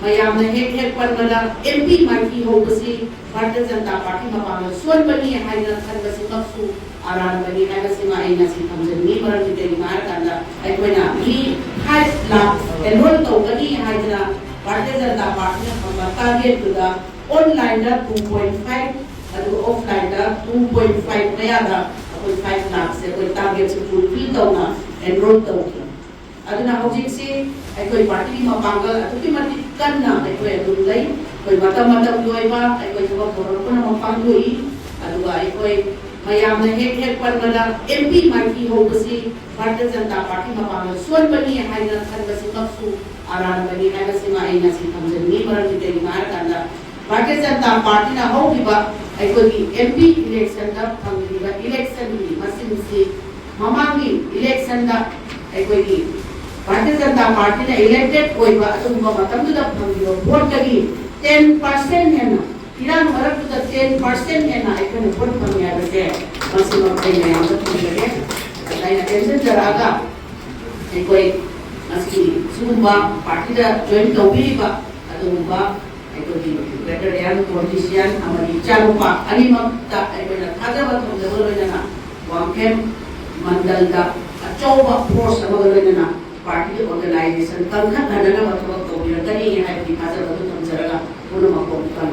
ꯃꯌꯥꯝꯅ ꯍꯦꯛ ꯄꯟꯕꯗ MP ꯃꯥꯏꯊꯤ ꯍꯧꯕꯁꯤ Bharatiya Janata party ꯃꯄꯥꯡꯒꯜ ꯁꯣꯟꯕꯅꯤ ꯍꯥꯏꯅ ꯈꯟꯕꯁꯤꯃꯛꯁꯨ ꯑꯔꯥꯟꯕꯅꯤ ꯍꯥꯏꯕꯁꯤꯃ ꯑꯩ ꯉꯁꯤ ꯊꯝꯖꯅꯤꯡꯉꯤ ꯃꯔꯝꯗꯤ ꯀꯩꯒꯤꯅꯣ ꯍꯥꯏꯔꯀꯥꯟꯗ ꯑꯩꯈꯣꯏꯅ ꯃꯤ 5 ꯂꯥꯈ ꯑꯦꯟꯔꯣꯜ ꯇꯧꯒꯅꯤ ꯍꯥꯏꯗꯅ ꯚꯥꯔꯇꯤꯌ ꯖꯅꯇꯥ ꯄꯥꯔꯇꯤꯅ ꯊꯝꯕ ꯇꯥꯔꯒꯦꯠꯇꯨꯗ ꯑꯣꯟꯂꯥꯏꯟꯗ 2.5 ꯑꯗꯨꯒ ꯑꯣꯐꯂꯥꯏꯟꯗ 2.5 ꯃꯌꯥꯗ ꯑꯩꯈꯣꯏ 5 ꯂꯥꯈꯁꯦ ꯑꯩꯈꯣꯏ ꯇꯥꯔꯒꯦꯠꯁꯦ ꯐꯨꯜꯐꯤꯜ ꯇꯧꯅ ꯑꯦꯟꯔꯣꯜ ꯇꯧꯈꯤ aduna hojiksi aikoi party mapangal atuki mati kanna aikoi adun lai koi mata loiba aikoi thaba boror puna mapangui aduga aikoi mayamna hek parmada MP mati hobasi Bharatiya Janata Party mapangal suan bani haina khanbasi maksu aran bani haibasi ma aina si thamjani maram dei mar kanda Bharatiya Janata Party na hobiba aikoi MP election da thamgiba election ni masinsi mamangi election da aikoi Bharatiya Janata Party na elected oiba atungba matamduda phangiro vote tagi 10% hena irang maraktuda 10% hena aikana vote phangya base masima kaina yamda phangare kaina tension jaraga aikoi aski sumba party da join tawbiba atungba aikoi veteran politician amari charupa animak ta aikona thajaba thongdaba loinana wangkem mandal da achoba force amaga loinana party organization tangkhat hadana mathawak tawbiragani hai ki hajar badu tamjaraga puna makon kan